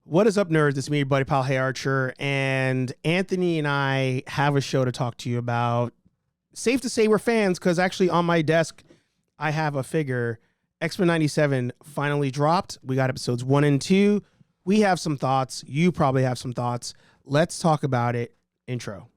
What is up, nerds? It's me, your buddy pal Hey Archer, and Anthony and I have a show to talk to you about. Safe to say we're fans, because actually on my desk, I have a figure. X-Men 97 finally dropped. We got episodes 1 and 2. We have some thoughts. You probably have some thoughts. Let's talk about it. Intro.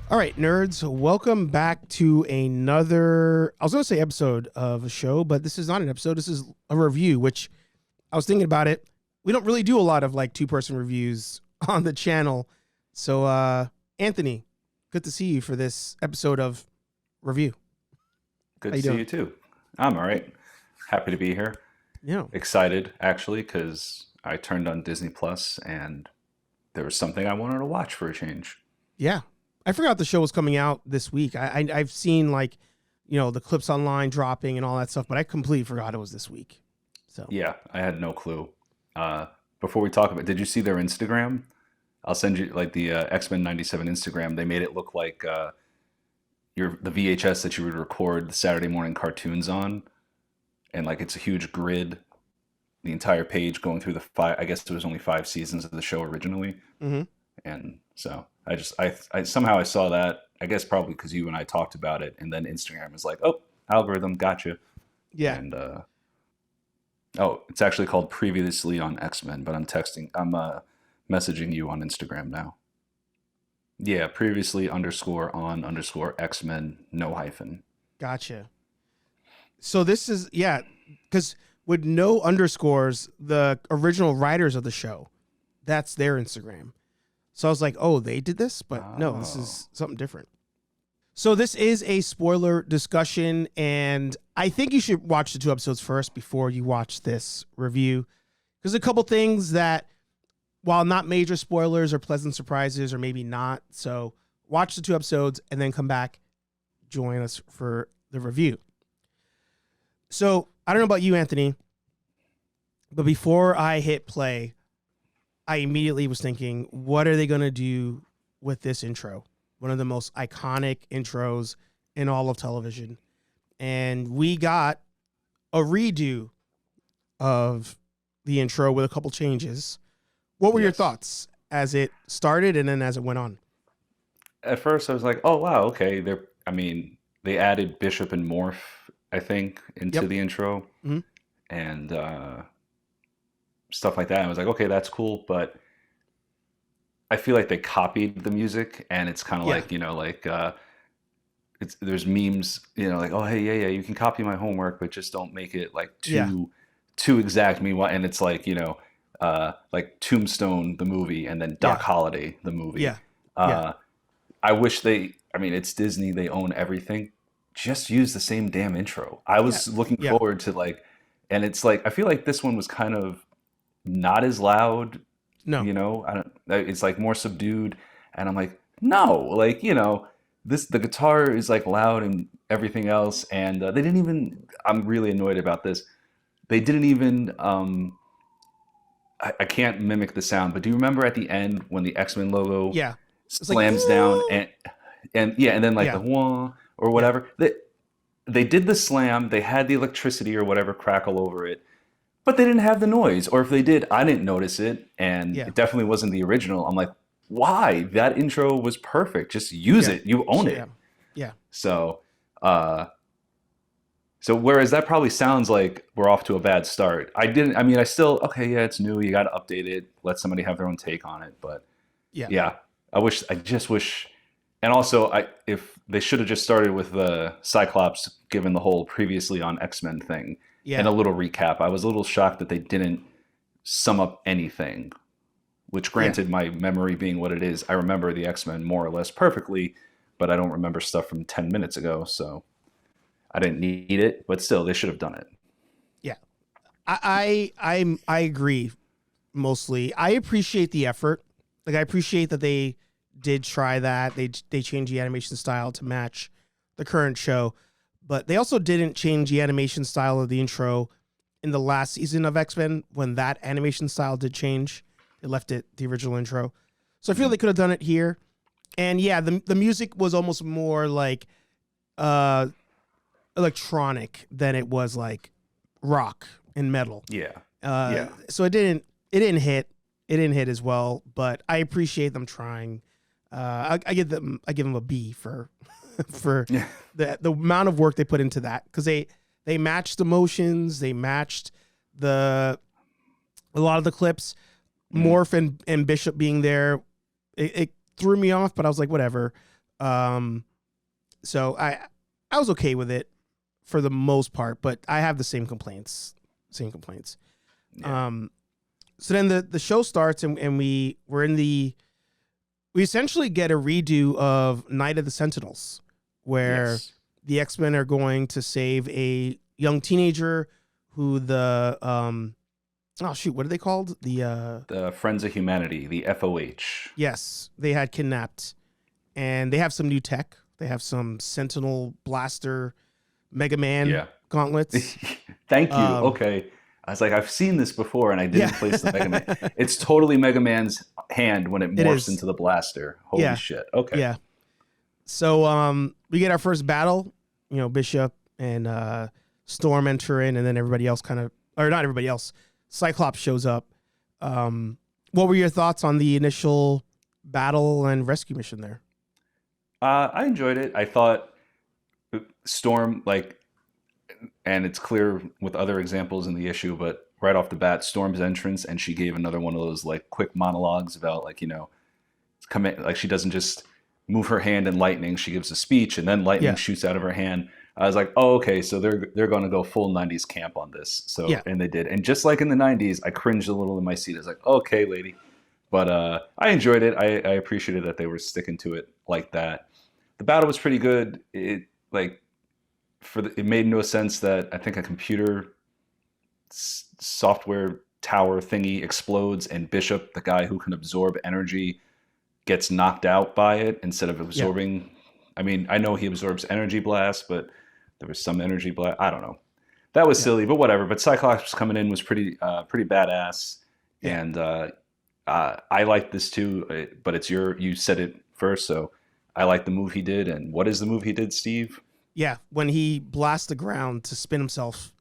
All right, nerds, welcome back to another, I was going to say episode of a show, but this is not an episode. This is a review, which I was thinking about it. We don't really do a lot of like two-person reviews on the channel. So, Anthony, good to see you for this episode of review. Good to see you too. I'm all right. Happy to be here. Yeah. Excited, actually, because I turned on Disney Plus and there was something I wanted to watch for a change. Yeah. I forgot the show was coming out this week. I've seen like, you know, the clips online dropping and all that stuff, but I completely forgot it was this week. So yeah, I had no clue. Before we talk about it, did you see their Instagram? I'll send you like the X-Men 97 Instagram. They made it look like the VHS that you would record the Saturday morning cartoons on. And like it's a huge grid, the entire page going through the I guess there was only 5 seasons of the show originally. Mm-hmm. And so I somehow I saw that, I guess probably because you and I talked about it, and then Instagram is like, oh, algorithm, gotcha. Yeah. And it's actually called Previously on X-Men, but I'm messaging you on Instagram now. Yeah, previously _ X-Men, no hyphen. Gotcha. So this is, yeah, because with no underscores, the original writers of the show, that's their Instagram. So I was like, oh, they did this? But no, this is something different. So this is a spoiler discussion, and I think you should watch the 2 episodes first before you watch this review. There's a couple things that, while not major spoilers or pleasant surprises, or maybe not, so watch the 2 episodes and then come back, join us for the review. So I don't know about you, Anthony, but before I hit play, I immediately was thinking, what are they going to do with this intro? One of the most iconic intros in all of television. And we got a redo of the intro with a couple changes. What were your thoughts as it started and then as it went on? At first I was like, oh, wow, okay. They added Bishop and Morph, I think, into the intro. Mm-hmm. And stuff like that. I was like, okay, that's cool, but I feel like they copied the music, and it's kind of like, you know, like there's memes, you know, like, oh, hey, yeah, you can copy my homework, but just don't make it like too exact. Meanwhile, and it's like, you know, like Tombstone the movie, and then Doc Holliday the movie. I wish it's Disney, they own everything. Just use the same damn intro. I was looking forward to like, and it's like I feel like this one was kind of not as loud, you know, it's like more subdued, and I'm like, no, like, you know, the guitar is like loud and everything else, and they didn't even, I'm really annoyed about this, they didn't even I can't mimic the sound, but do you remember at the end when the X-Men logo slams down and then like the wah or whatever, they did the slam, they had the electricity or whatever crackle over it, but they didn't have the noise, or if they did, I didn't notice it, and it definitely wasn't the original. I'm like, why? That intro was perfect. Just use it. You own it. Yeah. So whereas that probably sounds like we're off to a bad start. I still, okay, yeah, it's new. You got to update it. Let somebody have their own take on it. But I just wish, and also if they should have just started with the Cyclops, given the whole previously on X-Men thing. And a little recap. I was a little shocked that they didn't sum up anything, which granted, my memory being what it is, I remember the X-Men more or less perfectly, but I don't remember stuff from 10 minutes ago, so I didn't need it, but still, they should have done it. Yeah. I agree mostly. I appreciate the effort. Like, I appreciate that they did try that. They changed the animation style to match the current show. But they also didn't change the animation style of the intro in the last season of X-Men when that animation style did change. They left it the original intro. So I feel they could have done it here. And yeah, the music was almost more like electronic than it was like rock and metal. Yeah. So it didn't hit. It didn't hit as well, but I appreciate them trying. I give them a B for the amount of work they put into that, because they matched emotions, they matched a lot of the clips. Morph and Bishop being there, it threw me off, but I was like, whatever. So I was okay with it for the most part, but I have the same complaints. Yeah. So then the show starts, and we essentially get a redo of Night of the Sentinels, where the X-Men are going to save a young teenager who the what are they called? The Friends of Humanity, the FOH. Yes, they had kidnapped, and they have some new tech. They have some Sentinel blaster, Mega Man gauntlets. Thank you. Okay. I was like, I've seen this before, and I didn't place the Mega Man. It's totally Mega Man's hand when it morphs into the blaster. Holy shit. Okay. Yeah. So we get our first battle. Bishop and Storm enter in, and then everybody else not everybody else. Cyclops shows up. What were your thoughts on the initial battle and rescue mission there? I enjoyed it. I thought Storm, and it's clear with other examples in the issue, but right off the bat, Storm's entrance, and she gave another one of those quick monologues about she doesn't just move her hand in lightning. She gives a speech, and then lightning shoots out of her hand. I was like, oh, okay, so they're going to go full 90s camp on this. So and they did. And just like in the 90s, I cringed a little in my seat. I was like, okay, lady. But I enjoyed it. I appreciated that they were sticking to it like that. The battle was pretty good. It made no sense that I think a computer software tower thingy explodes, and Bishop, the guy who can absorb energy, gets knocked out by it instead of absorbing. Yeah. I mean, I know he absorbs energy blast, but there was some energy blast. I don't know. That was silly, but whatever. But Cyclops coming in was pretty badass, and I like this too. But you said it first, so I like the move he did. And what is the move he did, Steve? Yeah, when he blasts the ground to spin himself,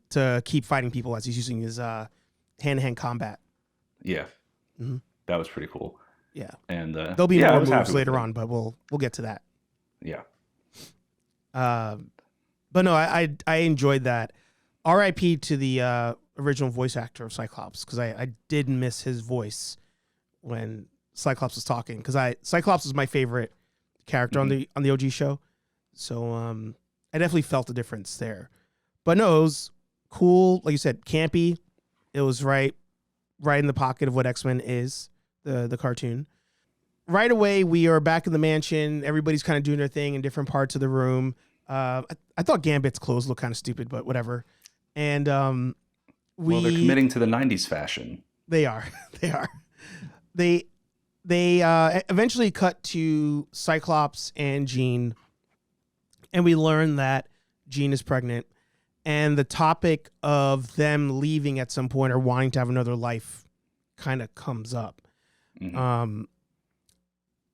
to keep fighting people as he's using his hand-to-hand combat. Yeah, that was pretty cool. Yeah, and there'll be more moves later on, but we'll get to that. Yeah. But no, I enjoyed that. R.I.P. to the original voice actor of Cyclops, because I did miss his voice when Cyclops was talking, because Cyclops is my favorite character on the OG show. So I definitely felt the difference there. But no, it was cool. Like you said, campy. It was right in the pocket of what X-Men is, the cartoon. Right away, we are back in the mansion. Everybody's kind of doing their thing in different parts of the room. I thought Gambit's clothes looked kind of stupid, but whatever. And they're committing to the 90s fashion. They are. They eventually cut to Cyclops and Jean, and we learn that Jean is pregnant, and the topic of them leaving at some point or wanting to have another life kind of comes up. Mm-hmm.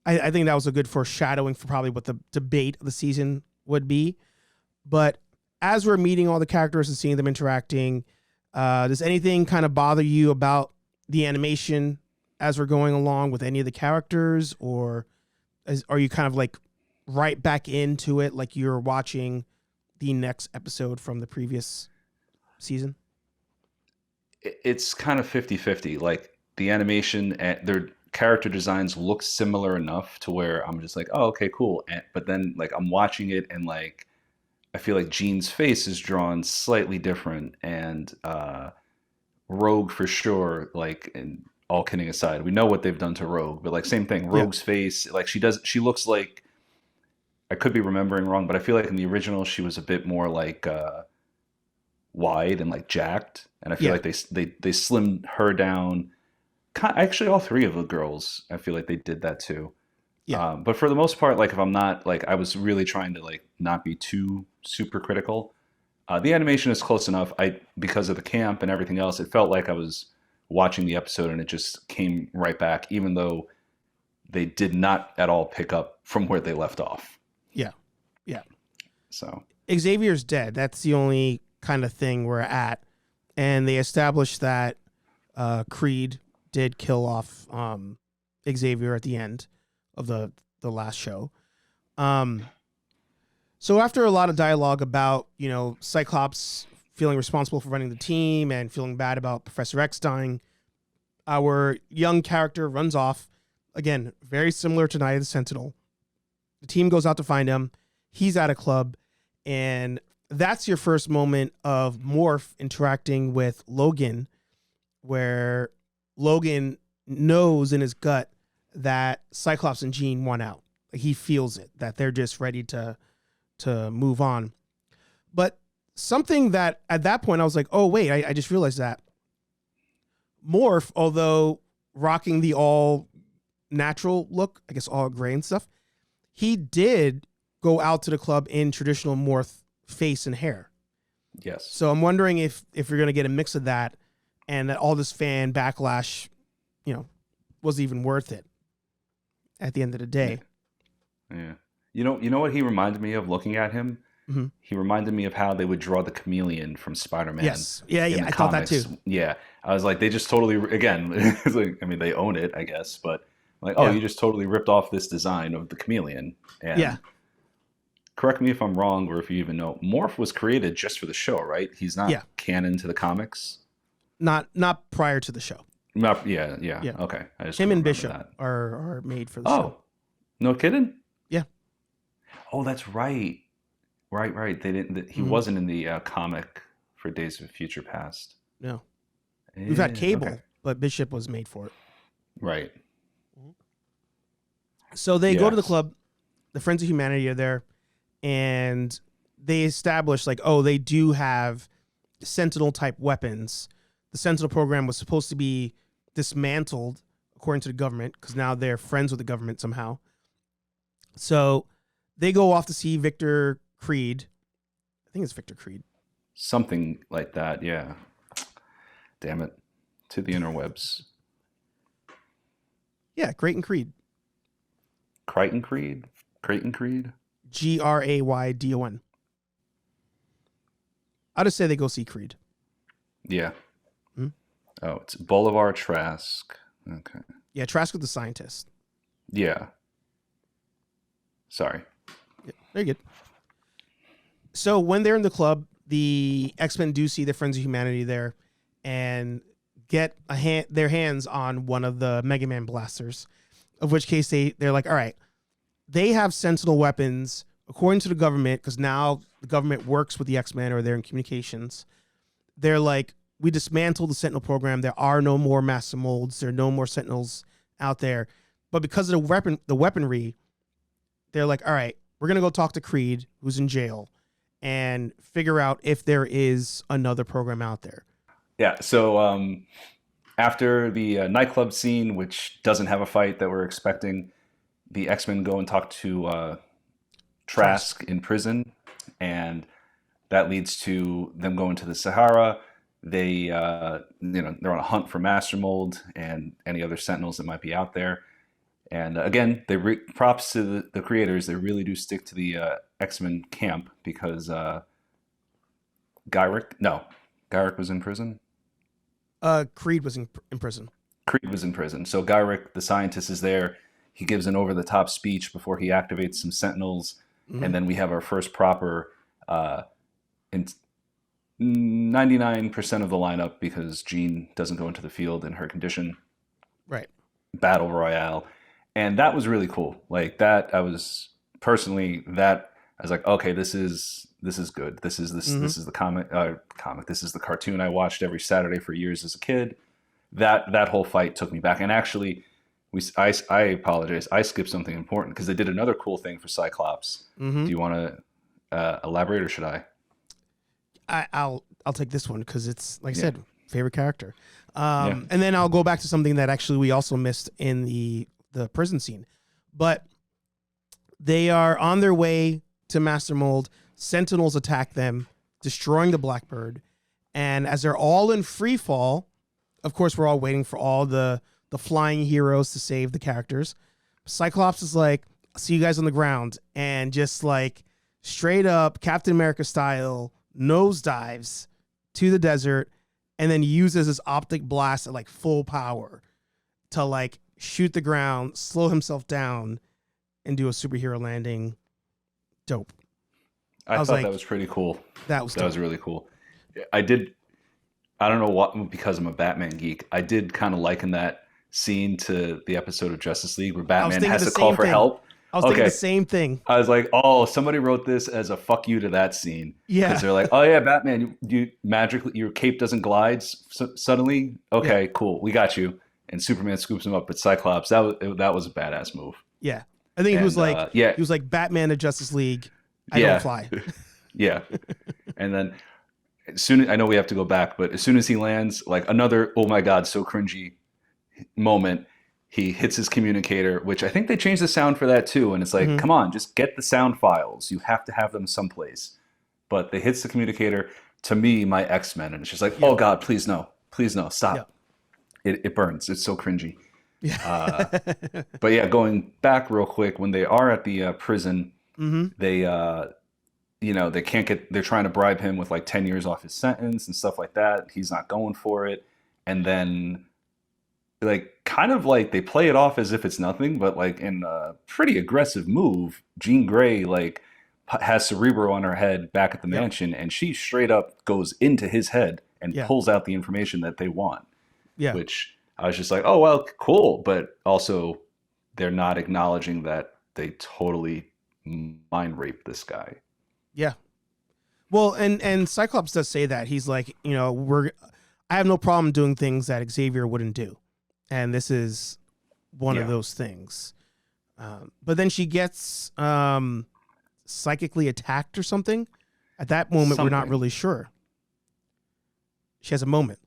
I think that was a good foreshadowing for probably what the debate of the season would be. But as we're meeting all the characters and seeing them interacting, does anything kind of bother you about the animation as we're going along with any of the characters, or are you kind of right back into it like you're watching the next episode from the previous season? It's kind of 50-50. The animation and their character designs look similar enough to where I'm just like, oh, okay, cool. But then I'm watching it, and I feel like Jean's face is drawn slightly different, and Rogue for sure, and all kidding aside, we know what they've done to Rogue, but same thing, Rogue's face, she looks like, I could be remembering wrong, but I feel like in the original she was a bit more wide and jacked, and I feel like they slimmed her down. Actually, all three of the girls, I feel like they did that too. Yeah. But for the most part, if I'm not I was really trying to not be too super critical. The animation is close enough. Because of the camp and everything else, it felt like I was watching the episode and it just came right back, even though they did not at all pick up from where they left off. Yeah. Yeah. So Xavier's dead. That's the only kind of thing we're at. And they established that Creed did kill off Xavier at the end of the last show. So after a lot of dialogue about, Cyclops feeling responsible for running the team and feeling bad about Professor X dying, our young character runs off. Again, very similar to Night of the Sentinel. The team goes out to find him. He's at a club, and that's your first moment of Morph interacting with Logan, where Logan knows in his gut that Cyclops and Jean won out. Like, he feels it, that they're just ready to move on. But something that at that point I was like, oh, wait, I just realized that Morph, although rocking the all natural look, I guess all gray and stuff, he did go out to the club in traditional Morph face and hair. yes. So I'm wondering if you're going to get a mix of that and that all this fan backlash, was even worth it at the end of the day. Yeah. You know what he reminded me of looking at him? Mm-hmm. He reminded me of how they would draw the chameleon from Spider-Man. Yes. Yeah. I thought that too. Yeah. I was like, they just totally, again, it's like, I mean, they own it, I guess, but like, oh, you just totally ripped off this design of the chameleon. And correct me if I'm wrong, or if you even know, Morph was created just for the show, right? He's not canon to the comics. Not prior to the show. Yeah. Okay. I just him and Bishop are made for the show. Oh, no kidding? Yeah. Oh, that's right. Right. They didn't. He wasn't in the comic for Days of Future Past. No. We've had Cable, but Bishop was made for it. Right. So they go to the club. The Friends of Humanity are there, and they establish they do have Sentinel type weapons. The Sentinel program was supposed to be dismantled according to the government, because now they're friends with the government somehow. So they go off to see Victor Creed. I think it's Victor Creed. Something like that, yeah. Damn it. To the interwebs. Yeah, Creighton Creed. Creighton Creed? Creighton Creed? Graydon. I'll just say they go see Creed. Yeah. Oh, it's Boulevard Trask. Okay. Yeah, Trask was the scientist. Yeah. Sorry. Yeah, very good. So when they're in the club, the X-Men do see the Friends of Humanity there and get their hands on one of the Mega Man blasters, of which case they're like, all right, they have Sentinel weapons according to the government, because now the government works with the X-Men, or they're in communications. They're like, we dismantled the Sentinel program. There are no more master molds. There are no more Sentinels out there. But because of the weaponry, they're like, all right, we're going to go talk to Creed, who's in jail, and figure out if there is another program out there. Yeah, so after the nightclub scene, which doesn't have a fight that we're expecting, the X-Men go and talk to Trask in prison, and that leads to them going to the Sahara. They, they're on a hunt for Master Mold and any other Sentinels that might be out there. And again, props to the creators. They really do stick to the X-Men camp, because Gyrick was in prison. Creed was in prison. Creed was in prison. So Gyrick, the scientist, is there. He gives an over-the-top speech before he activates some Sentinels. Mm-hmm. And then we have our first proper 99% of the lineup, because Jean doesn't go into the field in her condition. Right. Battle Royale. And that was really cool. Like that, I was like, okay, this is good. This is the comic. This is the cartoon I watched every Saturday for years as a kid. That whole fight took me back. And actually, I apologize. I skipped something important, because they did another cool thing for Cyclops. Mm-hmm. Do you want to elaborate, or should I? I'll take this one, because it's, like I said, favorite character. And then I'll go back to something that actually we also missed in the prison scene. But they are on their way to Master Mold. Sentinels attack them. destroying the Blackbird. And as they're all in free fall, of course, we're all waiting for all the flying heroes to save the characters. Cyclops is like, I'll see you guys on the ground, and just like straight up Captain America style nosedives to the desert, and then uses his optic blast at like full power to like shoot the ground, slow himself down, and do a superhero landing. Dope. I thought that was pretty cool. That was really cool. I don't know what, because I'm a Batman geek, I did kind of liken that scene to the episode of Justice League where Batman has to call for help. I was thinking the same thing. I was like, oh, somebody wrote this as a fuck you to that scene. Yeah. Because they're like, oh yeah, Batman, you magically, your cape doesn't glide suddenly. Okay, cool. We got you. And Superman scoops him up. But Cyclops, that was a badass move. Yeah. I think he was like Batman to Justice League. I don't fly. Yeah. And then I know we have to go back, but as soon as he lands, like another, oh my God, so cringy moment, he hits his communicator, which I think they changed the sound for that too. And it's like, come on, just get the sound files. You have to have them someplace. But they hits the communicator, to me, my X-Men. And it's just like, oh God, please no, stop. Yeah. It burns. It's so cringy. Yeah. But yeah, going back real quick, when they are at the prison, they, they can't get, they're trying to bribe him with like 10 years off his sentence and stuff like that. He's not going for it. And then like kind of like they play it off as if it's nothing, but like in a pretty aggressive move, Jean Grey like has Cerebro on her head back at the mansion, and she straight up goes into his head and pulls out the information that they want. Yeah. Which I was just like, oh well, cool. But also they're not acknowledging that they totally mind raped this guy. Yeah. Well, and Cyclops does say that. He's like, I have no problem doing things that Xavier wouldn't do. And this is one of those things. But then she gets psychically attacked or something. At that moment, we're not really sure. She has a moment.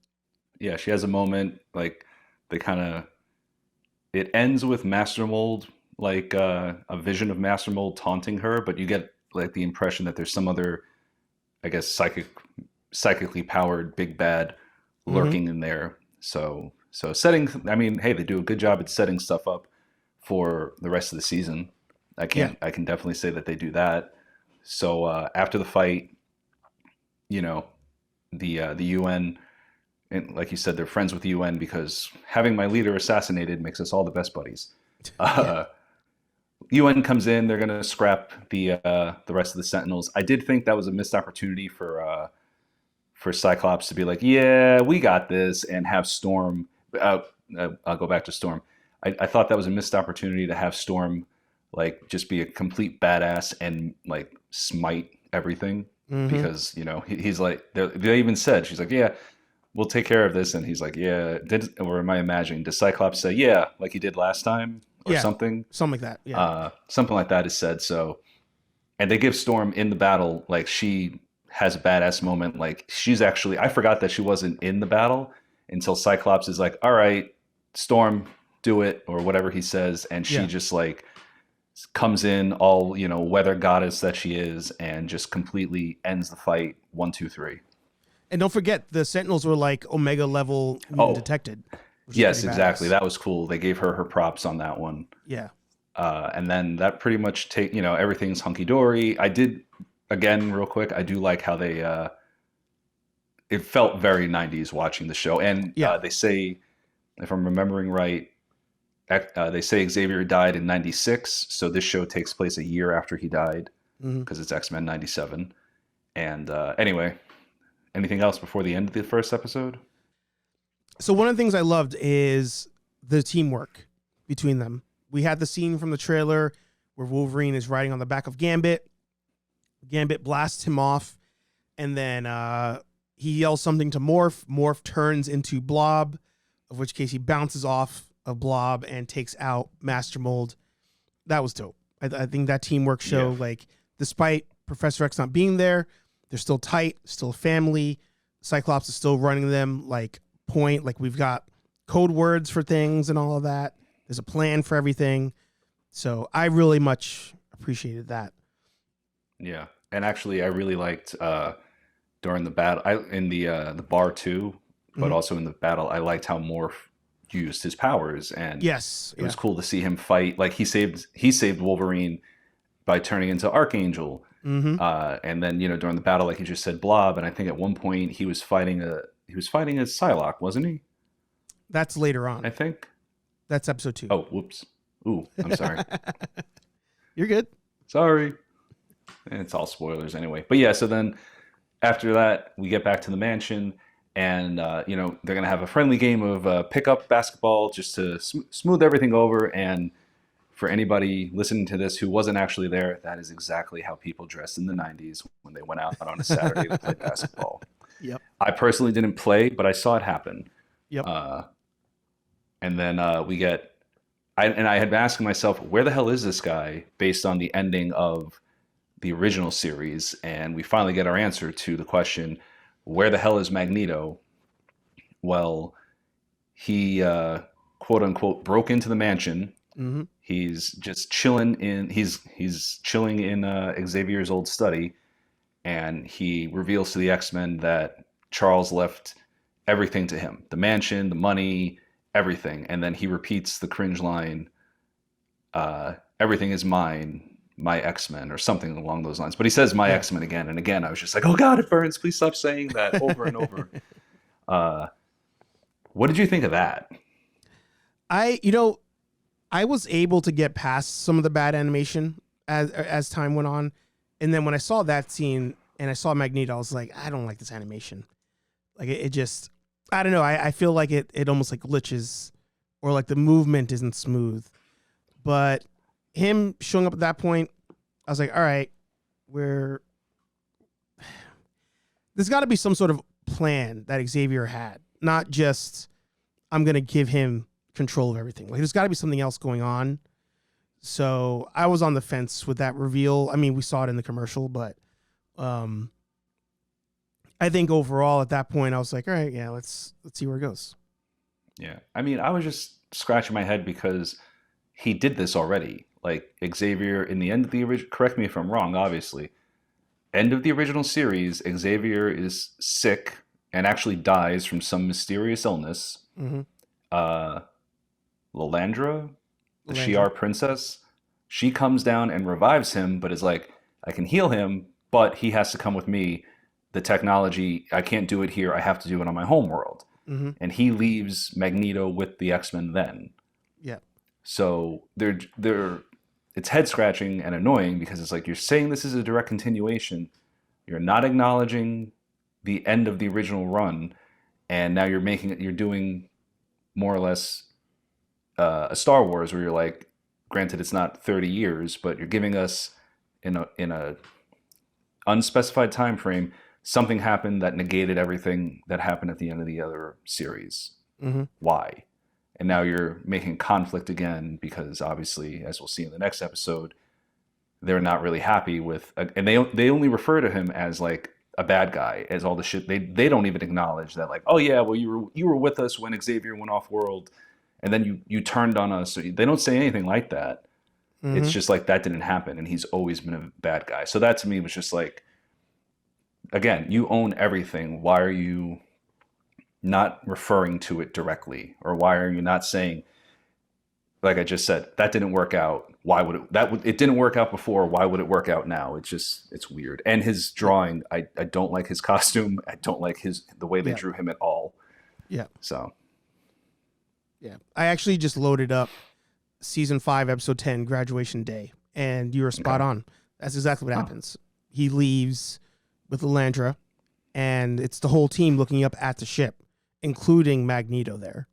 Yeah, she has a moment. Like, it ends with Master Mold, like a vision of Master Mold taunting her, but you get like the impression that there's some other, I guess, psychically powered big bad lurking in there. So setting, I mean, hey, they do a good job at setting stuff up for the rest of the season. I can definitely say that they do that. So after the fight, the UN, and like you said, they're friends with the UN because having my leader assassinated makes us all the best buddies. UN comes in, they're gonna scrap the rest of the Sentinels. I did think that was a missed opportunity for Cyclops to be like, yeah, we got this, and have Storm. I'll go back to Storm. I thought that was a missed opportunity to have Storm like just be a complete badass and like smite everything because he's like, they even said, she's like, yeah, we'll take care of this, and he's like, yeah, or am I imagining, does Cyclops say yeah like he did last time or something like that? Something like that is said. So, and they give Storm in the battle, like she has a badass moment. Like she's actually, I forgot that she wasn't in the battle until Cyclops is like, all right, Storm, do it, or whatever he says. And she just like comes in all, weather goddess that she is, and just completely ends the fight. 1, 2, 3. And don't forget, the Sentinels were like Omega level detected. Yes, exactly. That was cool. They gave her props on that one. Yeah. And then that pretty much everything's hunky dory. I did, again, real quick, I do like how they, it felt very 90s watching the show. And they say, if I'm remembering right, they say Xavier died in 96. So this show takes place a year after he died because it's X-Men 97. And anyway, anything else before the end of the first episode? So one of the things I loved is the teamwork between them. We had the scene from the trailer where Wolverine is riding on the back of Gambit. Gambit blasts him off, and then he yells something to Morph. Morph turns into Blob, of which case he bounces off of Blob and takes out Master Mold. That was dope. I think that teamwork show, like, despite Professor X not being there, they're still tight, still a family. Cyclops is still running them like point. Like, we've got code words for things and all of that. There's a plan for everything. So I really much appreciated that. Yeah. And actually, I really liked during the battle, in the bar too, but also in the battle, I liked how Morph used his powers, and Yes. it was cool to see him fight. Like he saved Wolverine by turning into Archangel, and then during the battle, like you just said, Blob, and I think at one point he was fighting a Psylocke, wasn't he? That's later on. I think that's episode 2. Oh, whoops! Ooh, I'm sorry. You're good. Sorry. And it's all spoilers anyway. But yeah, so then after that, we get back to the mansion, and they're gonna have a friendly game of pickup basketball just to smooth everything over. And for anybody listening to this who wasn't actually there, that is exactly how people dressed in the 90s when they went out on a Saturday to play basketball. Yep. I personally didn't play, but I saw it happen. Yep. And then I had been asking myself, where the hell is this guy based on the ending of the original series? And we finally get our answer to the question, where the hell is Magneto? Well, he quote unquote broke into the mansion. Mm-hmm. He's just chilling in chilling in Xavier's old study, and he reveals to the X-Men that Charles left everything to him, the mansion, the money, everything. And then he repeats the cringe line, everything is mine, my X-Men, or something along those lines. But he says my X-Men again and again. I was just like, oh God, it burns. Please stop saying that over and over. What did you think of that? I was able to get past some of the bad animation as time went on. And then when I saw that scene and I saw Magneto, I was like, I don't like this animation. Like it just, I don't know. I feel like it almost like glitches, or like the movement isn't smooth. But him showing up at that point, I was like, all right, there's got to be some sort of plan that Xavier had, not just I'm going to give him control of everything. Like there's got to be something else going on. So I was on the fence with that reveal. I mean, we saw it in the commercial, but I think overall at that point I was like, all right, yeah, let's see where it goes. Yeah. I mean, I was just scratching my head because he did this already. Like Xavier in the end of the original, correct me if I'm wrong, obviously, end of the original series, Xavier is sick and actually dies from some mysterious illness. Mm-hmm. Lilandra, the Shi'ar princess, she comes down and revives him, but is like, I can heal him, but he has to come with me. The technology, I can't do it here. I have to do it on my home world. Mm-hmm. And he leaves Magneto with the X-Men then. Yeah. So it's head scratching and annoying because it's like, you're saying this is a direct continuation. You're not acknowledging the end of the original run. And now you're doing more or less a Star Wars where you're like, granted, it's not 30 years, but you're giving us in a unspecified time frame, something happened that negated everything that happened at the end of the other series. Mm-hmm. Why? And now you're making conflict again because obviously, as we'll see in the next episode, they're not really happy with, and they only refer to him as like a bad guy, as all the shit. They don't even acknowledge that, like, oh yeah, well you were with us when Xavier went off world, and then you turned on us. They don't say anything like that. Mm-hmm. It's just like that didn't happen, and he's always been a bad guy. So that to me was just like, again, you own everything. Why are you not referring to it directly? Or why are you not saying, like I just said, that didn't work out. Why would it didn't work out before. Why would it work out now? It's weird. And his drawing, I don't like his costume. I don't like the way they drew him at all. Yeah. So. Yeah. I actually just loaded up season 5, episode 10, graduation day. And you were spot on. That's exactly what happens. He leaves with Lilandra, and it's the whole team looking up at the ship, including Magneto there.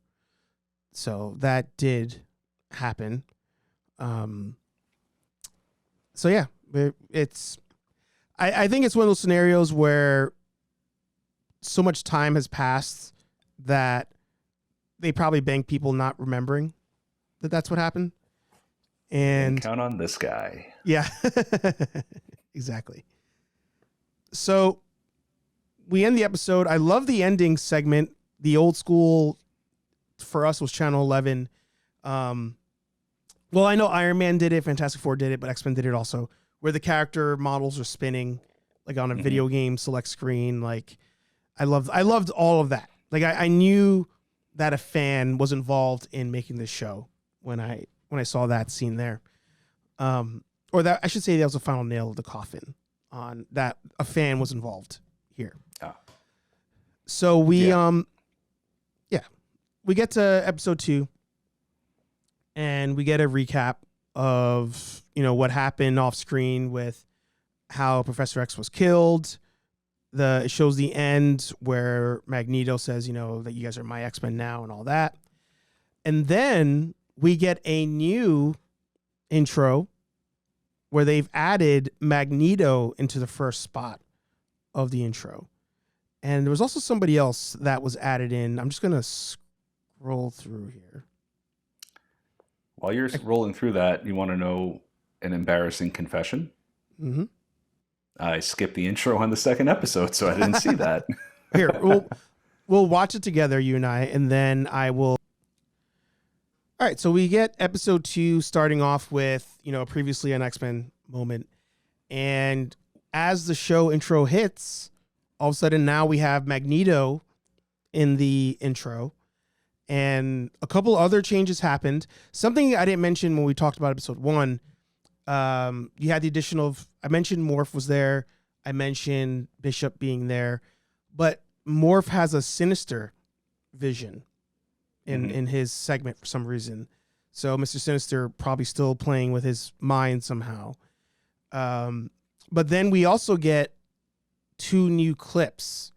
So that did happen. So yeah, I think it's one of those scenarios where so much time has passed that they probably bank people not remembering that that's what happened. And count on this guy. Yeah, exactly. So we end the episode. I love the ending segment. The old school for us was Channel 11. Well, I know Iron Man did it, Fantastic Four did it, but X-Men did it also, where the character models are spinning like on a video game select screen. Like I loved all of that. Like I knew that a fan was involved in making this show when I saw that scene there. Or that I should say that was the final nail of the coffin on that a fan was involved here. Oh. So we we get to episode 2 and we get a recap of, what happened off screen with how Professor X was killed. It shows the end where Magneto says, that you guys are my X-Men now and all that. And then we get a new intro where they've added Magneto into the first spot of the intro. And there was also somebody else that was added in. I'm just going to scroll through here. While you're rolling through that, you want to know an embarrassing confession? Mm-hmm. I skipped the intro on the second episode, so I didn't see that. Here, we'll watch it together, you and I, and then I will. All right, so we get episode 2 starting off with, previously an X-Men moment. And as the show intro hits, all of a sudden now we have Magneto in the intro. And a couple other changes happened. Something I didn't mention when we talked about episode 1. You had the addition of, I mentioned Morph was there. I mentioned Bishop being there. But Morph has a sinister vision in his segment for some reason. So Mr. Sinister probably still playing with his mind somehow. But then we also get 2 new clips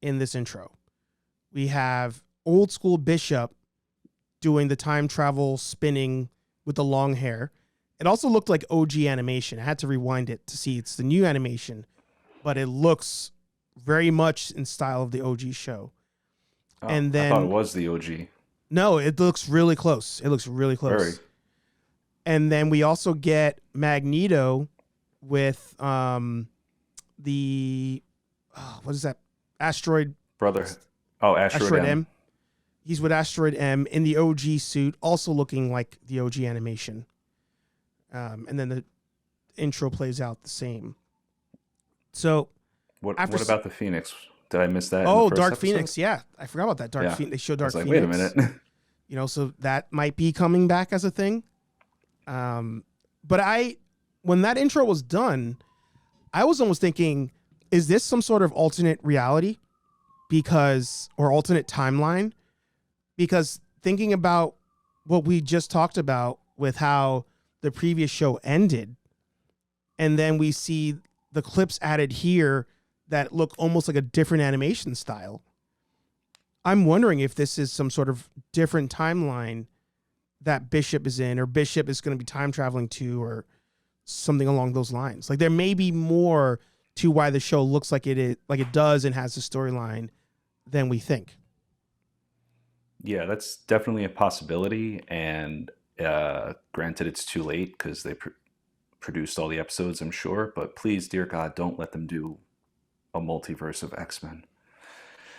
in this intro. We have old school Bishop doing the time travel spinning with the long hair. It also looked like OG animation. I had to rewind it to see it's the new animation, but it looks very much in style of the OG show. Oh, and then I thought it was the OG. No, it looks really close. It looks really close. Very. And then we also get Magneto with the what is that? Asteroid Brother. Oh, Asteroid M. He's with Asteroid M in the OG suit, also looking like the OG animation. And then the intro plays out the same. So what about the Phoenix? Did I miss that? Oh, in the first Dark episode? Phoenix. Yeah, I forgot about that. Phoenix. They showed Dark Phoenix. Wait a minute. So that might be coming back as a thing. But when that intro was done, I was almost thinking, is this some sort of alternate reality? Or alternate timeline? Because thinking about what we just talked about with how the previous show ended, and then we see the clips added here that look almost like a different animation style. I'm wondering if this is some sort of different timeline that Bishop is in, or Bishop is going to be time traveling to, or something along those lines. Like there may be more to why the show looks like it does and has a storyline than we think. Yeah, that's definitely a possibility. And granted, it's too late because they produced all the episodes, I'm sure. But please, dear God, don't let them do a multiverse of X-Men.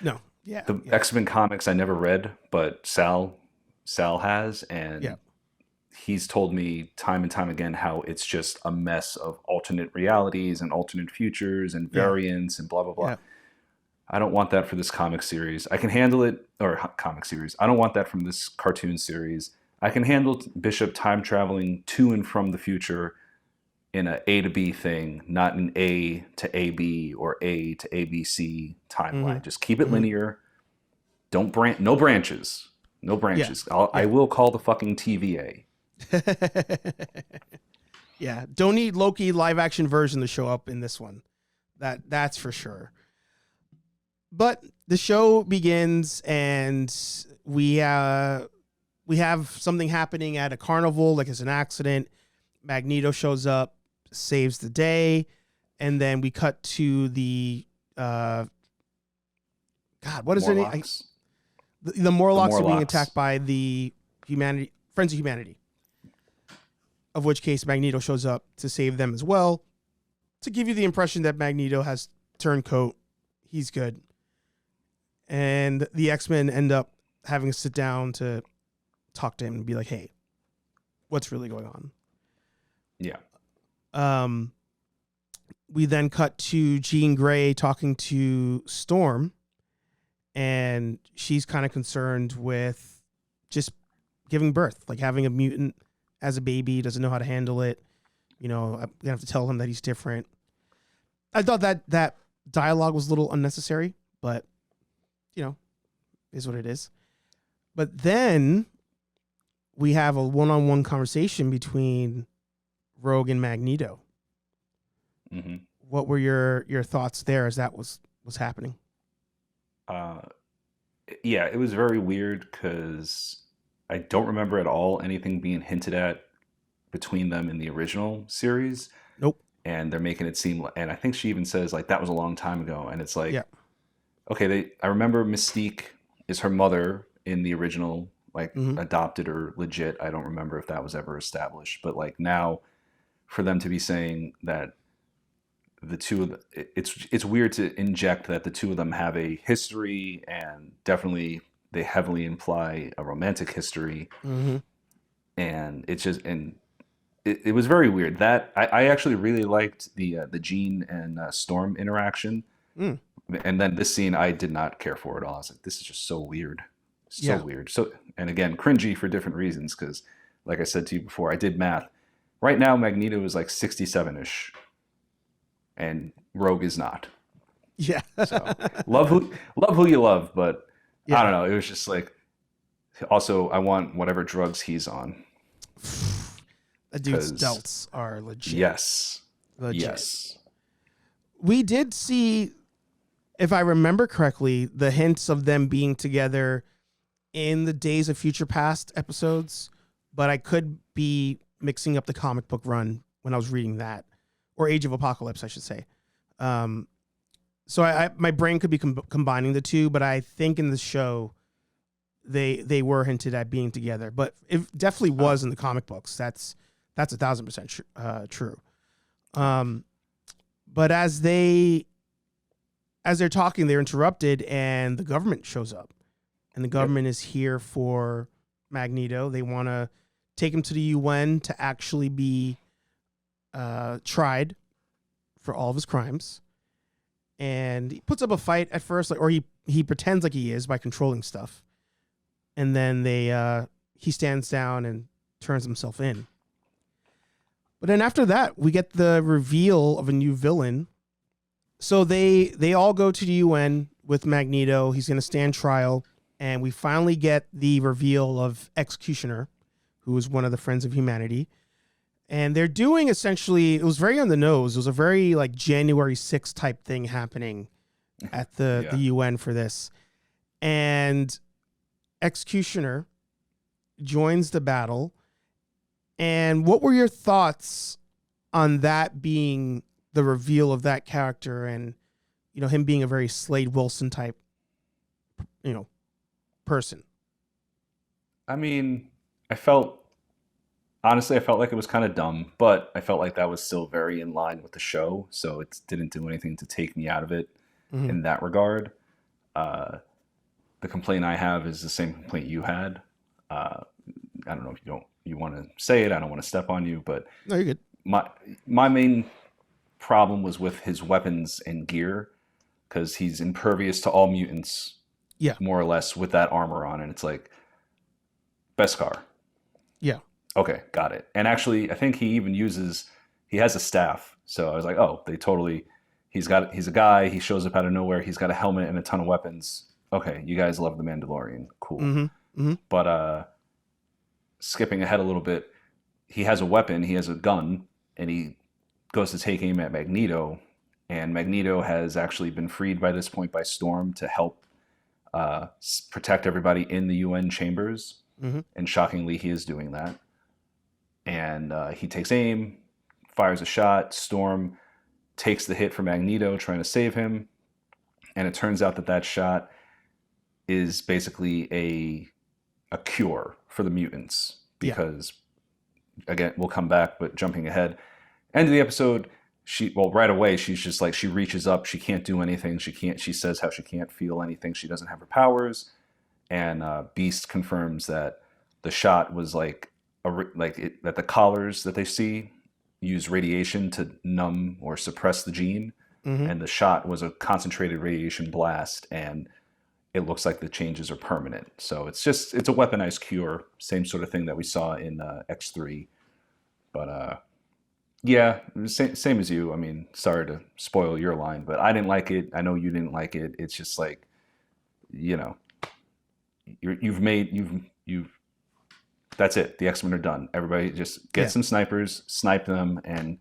No. Yeah. The X-Men comics I never read, but Sal has. And he's told me time and time again how it's just a mess of alternate realities and alternate futures and variants and blah, blah, blah. Yeah. I don't want that for this comic series. I can handle it, or comic series. I don't want that from this cartoon series. I can handle Bishop time traveling to and from the future in a A to B thing, not an A to AB or A to ABC timeline. Just keep it linear. No branches. No branches. Yeah. I will call the fucking TVA. Yeah. Don't need Loki live action version to show up in this one. That's for sure. But the show begins and we have something happening at a carnival, like it's an accident. Magneto shows up, saves the day, and then we cut to the what is Morlocks. their name? The Morlocks are being attacked by the Friends of Humanity. Of which case Magneto shows up to save them as well, to give you the impression that Magneto has turncoat. He's good. And the X-Men end up having to sit down to talk to him and be like, hey, what's really going on? Yeah. We then cut to Jean Grey talking to Storm, and she's kind of concerned with just giving birth, like having a mutant as a baby, doesn't know how to handle it. I'm gonna have to tell him that he's different. I thought that dialogue was a little unnecessary, but is what it is. But then we have a one-on-one conversation between Rogue and Magneto. Mm-hmm. What were your thoughts there as that was happening? Yeah, it was very weird because I don't remember at all anything being hinted at between them in the original series. Nope. And they're making it seem and I think she even says like that was a long time ago, and it's like, yeah. Okay, I remember Mystique is her mother in the original, like adopted or legit. I don't remember if that was ever established, but like now for them to be saying that the two of them, it's weird to inject that the two of them have a history, and definitely they heavily imply a romantic history. And it's just it was very weird. That I actually really liked the Jean and Storm interaction. And then this scene I did not care for at all. I was like, this is just so weird. So weird. So, and again, cringy for different reasons, because like I said to you before, I did math. Right now Magneto is like 67ish and Rogue is not. Yeah. So love who you love, but I don't know. It was just like, also I want whatever drugs he's on. The dude's delts are legit. Yes. Legit. Yes. We did see, if I remember correctly, the hints of them being together in the Days of Future Past episodes, but I could be mixing up the comic book run when I was reading that, or Age of Apocalypse, I should say. So my brain could be combining the two, but I think in the show they were hinted at being together, but it definitely was in the comic books. That's 1,000% true. But as they're talking, they're interrupted, and the government shows up, and the government is here for Magneto. They want to take him to the UN to actually be tried for all of his crimes. And he puts up a fight at first, or he pretends like he is by controlling stuff, and then he stands down and turns himself in. But then after that, we get the reveal of a new villain. So they all go to the UN with Magneto. He's going to stand trial. And we finally get the reveal of Executioner, who is one of the Friends of Humanity. And they're doing essentially, it was very on the nose. It was a very like January 6th type thing happening at the UN for this. And Executioner joins the battle. And what were your thoughts on that being the reveal of that character, and him being a very Slade Wilson type person? I mean, honestly, I felt like it was kind of dumb, but I felt like that was still very in line with the show, so it didn't do anything to take me out of it in that regard. The complaint I have is the same complaint you had. I don't know if you want to say it. I don't want to step on you, but no, you're good. My main problem was with his weapons and gear, because he's impervious to all mutants, more or less, with that armor on, and it's like, Beskar. Yeah. Okay, got it. And actually, I think he has a staff. So I was like, oh, he's a guy, he shows up out of nowhere, he's got a helmet and a ton of weapons. Okay, you guys love the Mandalorian. Cool. But skipping ahead a little bit, he has a weapon, he has a gun, and he goes to take aim at Magneto. And Magneto has actually been freed by this point by Storm to help protect everybody in the UN chambers. And shockingly, he is doing that. And he takes aim, fires a shot. Storm takes the hit for Magneto, trying to save him. And it turns out that shot is basically a cure for the mutants. Because, again, we'll come back, but jumping ahead. End of the episode, right away, she's just like, she reaches up, she can't do anything. She says how she can't feel anything. She doesn't have her powers. And Beast confirms that the shot was that the collars that they see use radiation to numb or suppress the gene, Mm-hmm. and the shot was a concentrated radiation blast, and it looks like the changes are permanent. So it's a weaponized cure, same sort of thing that we saw in X3. But yeah, same as you. I mean, sorry to spoil your line, but I didn't like it. I know you didn't like it. It's just like, you know, you've that's it. The X-Men are done. Everybody just get some snipers, snipe them, and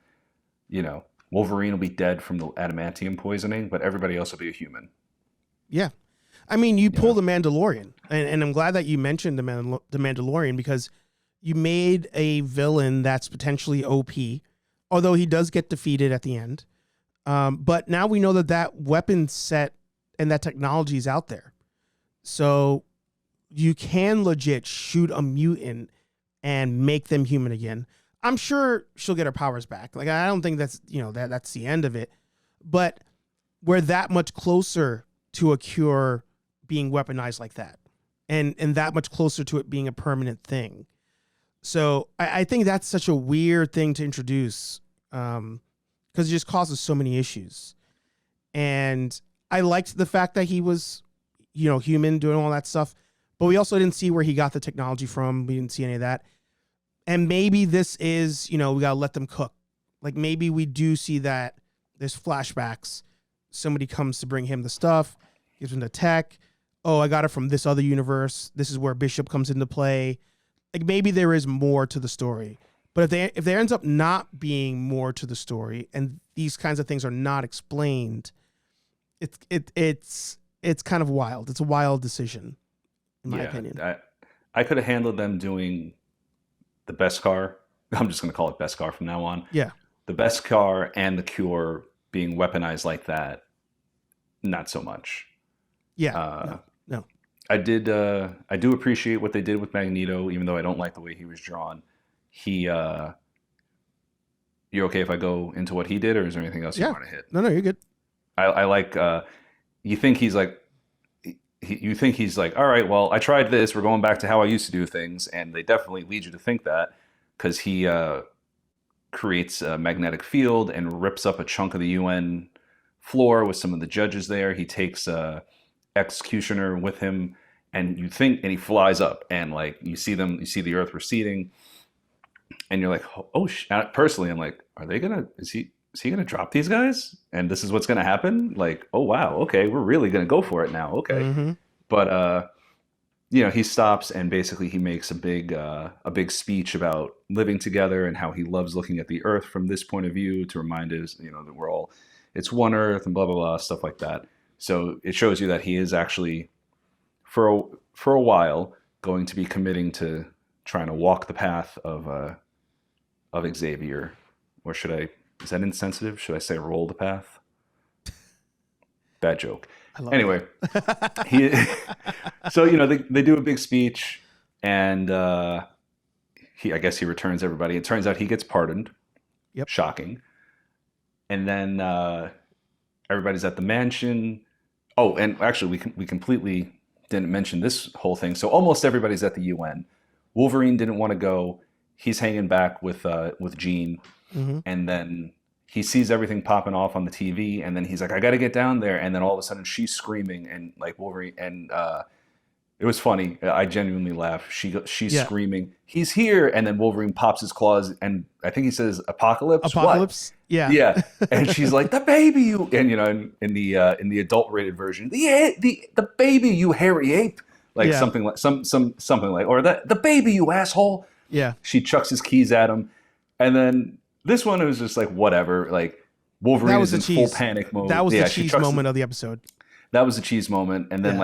Wolverine will be dead from the adamantium poisoning, but everybody else will be a human. Yeah. I mean, you pull the Mandalorian, and I'm glad that you mentioned the Mandalorian, because you made a villain that's potentially OP, although he does get defeated at the end. But now we know that weapon set and that technology is out there. So you can legit shoot a mutant and make them human again. I'm sure she'll get her powers back. Like, I don't think that's, that's the end of it. But we're that much closer to a cure being weaponized like that. And that much closer to it being a permanent thing. So I think that's such a weird thing to introduce, because it just causes so many issues. And I liked the fact that he was, human, doing all that stuff. But we also didn't see where he got the technology from. We didn't see any of that. And maybe this is, we got to let them cook. Like, maybe we do see that there's flashbacks. Somebody comes to bring him the stuff, gives him the tech. Oh, I got it from this other universe. This is where Bishop comes into play. Like, maybe there is more to the story. But if there ends up not being more to the story, and these kinds of things are not explained, it's kind of wild. It's a wild decision, in my opinion. I could have handled them doing the Beskar. I'm just going to call it Beskar from now on. Yeah. The Beskar and the Cure being weaponized like that, not so much. Yeah. No. I do appreciate what they did with Magneto, even though I don't like the way he was drawn. You're okay if I go into what he did, or is there anything else you want to hit? No, you're good. I like, you think he's like, all right, well, I tried this. We're going back to how I used to do things. And they definitely lead you to think that, because he creates a magnetic field and rips up a chunk of the UN floor with some of the judges there. He takes Executioner with him, and he flies up, and like you see the Earth receding, and you're like, personally, I'm like, is he gonna drop these guys? And this is what's gonna happen? Like, oh wow, okay, we're really gonna go for it now, okay. Mm-hmm. But he stops, and basically he makes a big speech about living together and how he loves looking at the Earth from this point of view to remind us, that we're all, it's one Earth, and blah blah blah, stuff like that. So it shows you that he is actually, for a while, going to be committing to trying to walk the path of Xavier. Or is that insensitive? Should I say roll the path? Bad joke. Anyway, so they do a big speech, and I guess he returns everybody. It turns out he gets pardoned. Yep. Shocking. And then everybody's at the mansion. Oh, and actually, we completely didn't mention this whole thing. So almost everybody's at the UN. Wolverine didn't want to go. He's hanging back with Jean, mm-hmm. And then he sees everything popping off on the TV, and then he's like, "I got to get down there." And then all of a sudden, she's screaming, and like Wolverine, and it was funny. I genuinely laughed. She's screaming, "He's here!" And then Wolverine pops his claws, and I think he says, "Apocalypse." Apocalypse. What? Yeah. And she's like, "The baby, you," and in the adult rated version, the baby, you hairy ape, like something like something like, or the baby, you asshole. Yeah. She chucks his keys at him, and then this one, it was just like whatever. Like Wolverine is in full panic mode. That was the cheese moment of the episode. That was the cheese moment, and then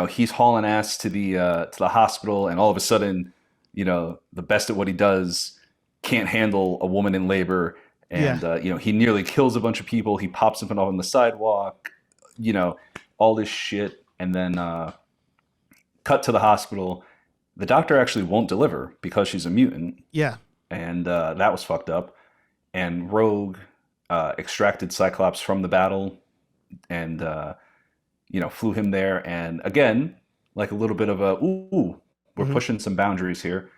he's hauling ass to the hospital, and all of a sudden, the best at what he does can't handle a woman in labor, and he nearly kills a bunch of people. He pops up on the sidewalk, all this shit, and then cut to the hospital. The doctor actually won't deliver because she's a mutant. Yeah, and that was fucked up. And Rogue extracted Cyclops from the battle, and flew him there. And again, like a little bit of we're mm-hmm. pushing some boundaries here.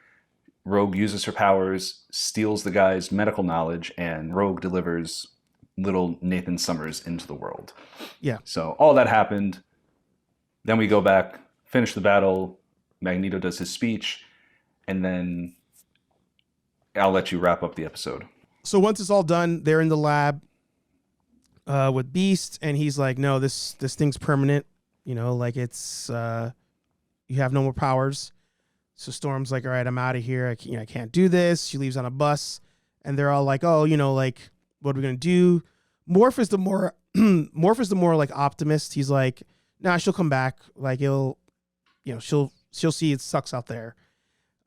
Rogue uses her powers, steals the guy's medical knowledge, and Rogue delivers little Nathan Summers into the world. Yeah. So all that happened. Then we go back, finish the battle. Magneto does his speech, and then I'll let you wrap up the episode. So once it's all done, they're in the lab with Beast, and he's like, "No, this thing's permanent. You know, like it's you have no more powers." So Storm's like, "All right, I'm out of here. I can't do this." She leaves on a bus, and they're all like, "Oh, like, what are we gonna do?" Morph is the more like optimist. He's like, "Nah, she'll come back. Like she'll see it sucks out there."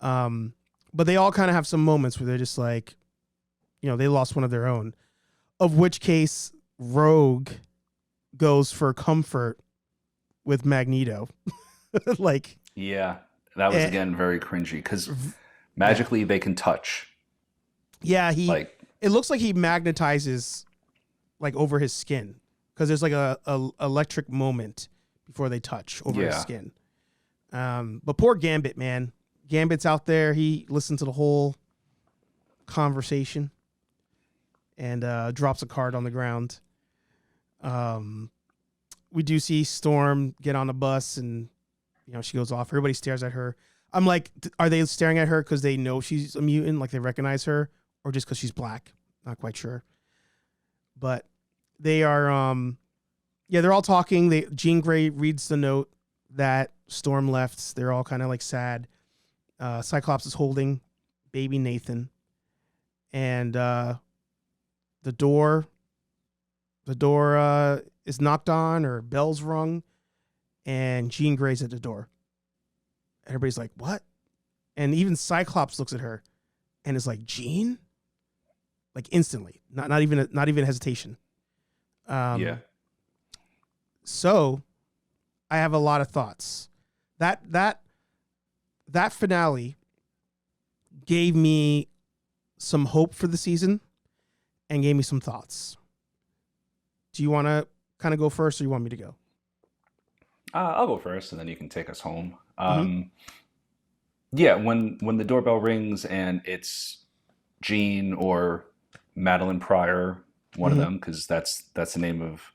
But they all kind of have some moments where they're just like, they lost one of their own. Of which case, Rogue goes for comfort with Magneto. Like, yeah, that was again very cringy because magically they can touch. Yeah, it looks like he magnetizes like over his skin because there's like a electric moment before they touch over his skin. But poor Gambit, man. Gambit's out there. He listens to the whole conversation and drops a card on the ground. We do see Storm get on a bus and, she goes off. Everybody stares at her. I'm like, are they staring at her because they know she's a mutant, like they recognize her, or just because she's black? Not quite sure. But they are, they're all talking. Jean Grey reads the note that Storm left. They're all kind of like sad. Cyclops is holding baby Nathan, and the door is knocked on or bells rung, and Jean Grey's at the door. Everybody's like, "What?" And even Cyclops looks at her and is like, "Jean?" Like instantly, not even hesitation. Yeah. So, I have a lot of thoughts. That finale gave me some hope for the season and gave me some thoughts. Do you want to kind of go first, or you want me to go? I'll go first, and then you can take us home. Yeah, when the doorbell rings and it's Jean or Madeline Pryor, one of them, because that's the name of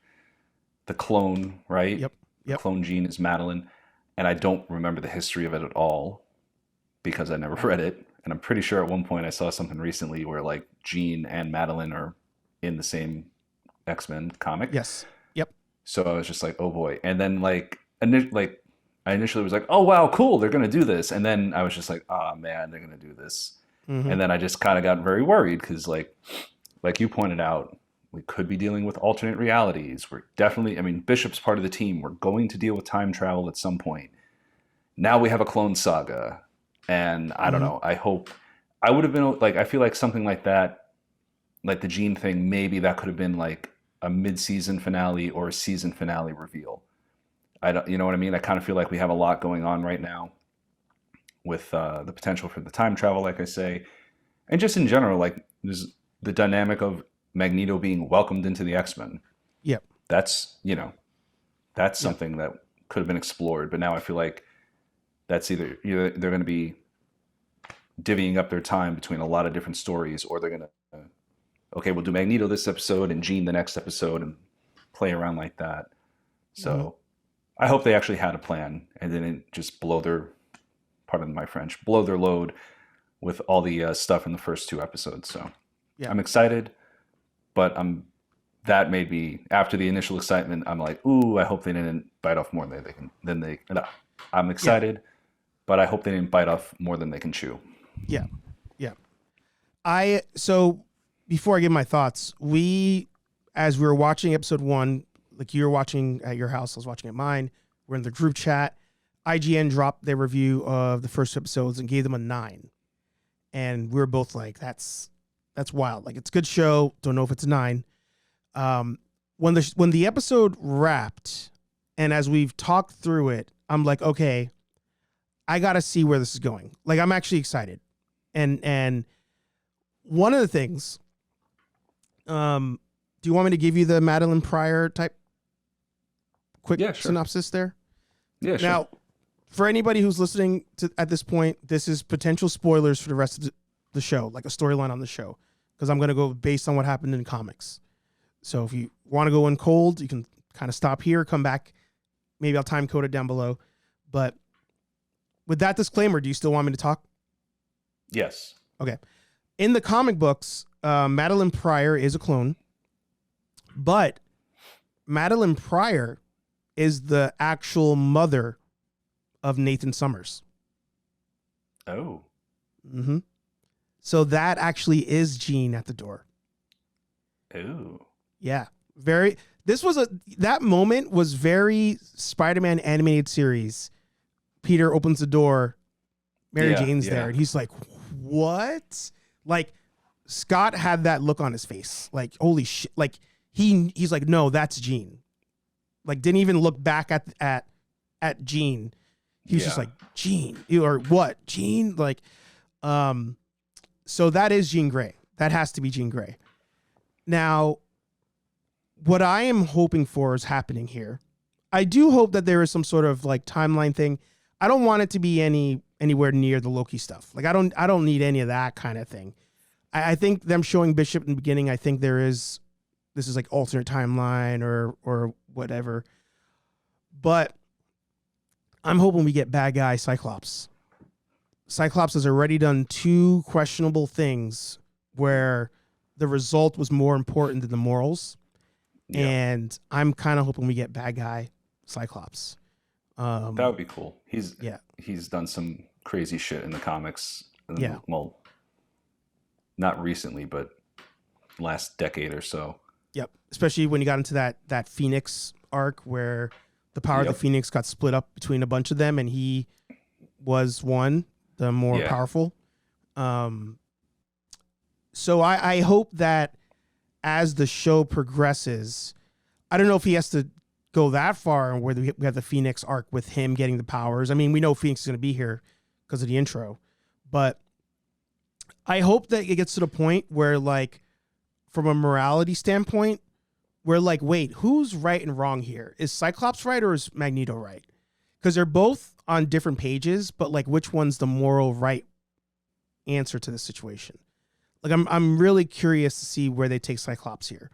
the clone, right? Yep. The clone Jean is Madeline, and I don't remember the history of it at all because I never read it. And I'm pretty sure at one point I saw something recently where like Jean and Madeline are in the same X-Men comic. Yes. Yep. So I was just like, oh boy. And then I initially was like, oh wow, cool, they're gonna do this. And then I was just like, oh man, they're gonna do this. And then I just kind of got very worried because like you pointed out, we could be dealing with alternate realities. We're definitely, Bishop's part of the team. We're going to deal with time travel at some point. Now we have a clone saga. And I don't know, I hope, I would have been like, I feel like something like that, like the Jean thing, maybe that could have been like a mid-season finale or a season finale reveal. You know what I mean? I kind of feel like we have a lot going on right now with the potential for the time travel, like I say. And just in general, like there's the dynamic of Magneto being welcomed into the X-Men. Yep. That's something that could have been explored. But now I feel like that's either they're going to be divvying up their time between a lot of different stories, or they're going to, okay, we'll do Magneto this episode and Jean the next episode and play around like that. So I hope they actually had a plan and didn't just blow their load with all the stuff in the first two episodes. So I'm excited, but that made me, after the initial excitement, I'm like, ooh, I hope they didn't bite off more than they can. I'm excited, but I hope they didn't bite off more than they can chew. Yeah. So before I give my thoughts, as we were watching episode 1, like you were watching at your house, I was watching at mine. We're in the group chat. IGN dropped their review of the first episodes and gave them a 9. And we were both like, that's wild. Like, it's a good show. Don't know if it's a 9. When the episode wrapped, and as we've talked through it, I'm like, okay, I got to see where this is going. Like, I'm actually excited. And one of the things, do you want me to give you the Madeline Pryor type quick synopsis there? Yeah, sure. Now, for anybody who's listening to at this point, this is potential spoilers for the rest of the show, like a storyline on the show, because I'm going to go based on what happened in comics. So if you want to go in cold, you can kind of stop here, come back. Maybe I'll time code it down below. But with that disclaimer, do you still want me to talk? Yes. Okay. In the comic books, Madeline Pryor is a clone, but Madeline Pryor is the actual mother of Nathan Summers. Oh. Mm-hmm. So that actually is Jean at the door. Oh. Yeah. That moment was very Spider-Man animated series. Peter opens the door, Mary Jane's there, and he's like, what? Like, Scott had that look on his face. Like, holy shit. Like, he's like, no, that's Jean. Like, didn't even look back at Jean. He was just like, Jean, or what? Jean? Like, so that is Jean Grey. That has to be Jean Grey. Now, what I am hoping for is happening here. I do hope that there is some sort of like timeline thing. I don't want it to be anywhere near the Loki stuff. Like, I don't need any of that kind of thing. I think them showing Bishop in the beginning, I think this is like alternate timeline or whatever. But I'm hoping we get bad guy Cyclops. Cyclops has already done 2 questionable things where the result was more important than the morals. Yeah. And I'm kind of hoping we get bad guy Cyclops. That would be cool. He's done some crazy shit in the comics. Well, not recently, but last decade or so. Yep. Especially when you got into that Phoenix arc where the power of the Phoenix got split up between a bunch of them, and he was one, the more powerful. So I hope that as the show progresses, I don't know if he has to go that far where we have the Phoenix arc with him getting the powers. I mean, we know Phoenix is going to be here because of the intro, but I hope that it gets to the point where, like, from a morality standpoint, we're like, wait, who's right and wrong here? Is Cyclops right or is Magneto right? Because they're both on different pages, but like, which one's the moral right answer to the situation? Like, I'm really curious to see where they take Cyclops here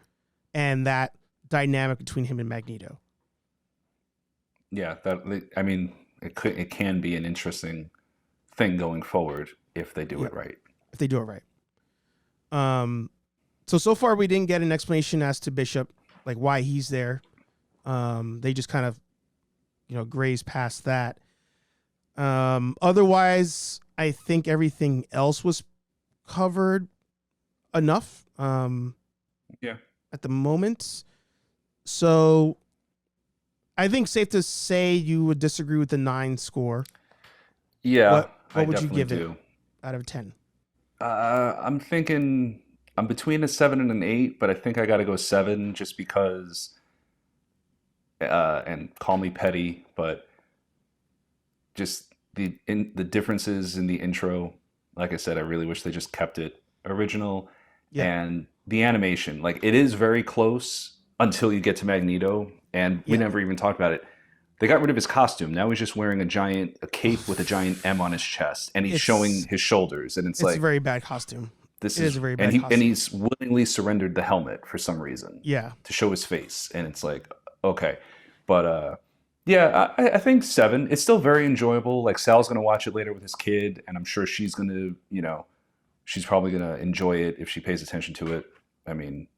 and that dynamic between him and Magneto. Yeah, I mean, it can be an interesting thing going forward if they do it right. If they do it right. So far we didn't get an explanation as to Bishop, like why he's there. They just kind of, graze past that. Otherwise, I think everything else was covered enough. At the moment. So I think safe to say you would disagree with the 9 score. Yeah. What would you give it out of 10? I'm thinking I'm between a 7 and an 8, but I think I got to go 7 just because, and call me petty, but just the differences in the intro. Like I said, I really wish they just kept it original. And the animation, like, it is very close until you get to Magneto, and we never even talked about it. They got rid of his costume. Now he's just wearing a cape with a giant M on his chest, and he's showing his shoulders, and it's like a very bad costume. This is a very bad costume. And he's willingly surrendered the helmet for some reason. Yeah. To show his face, and it's like, okay, but I think 7. It's still very enjoyable. Like, Sal's gonna watch it later with his kid, and I'm sure she's gonna, she's probably gonna enjoy it if she pays attention to it. I mean,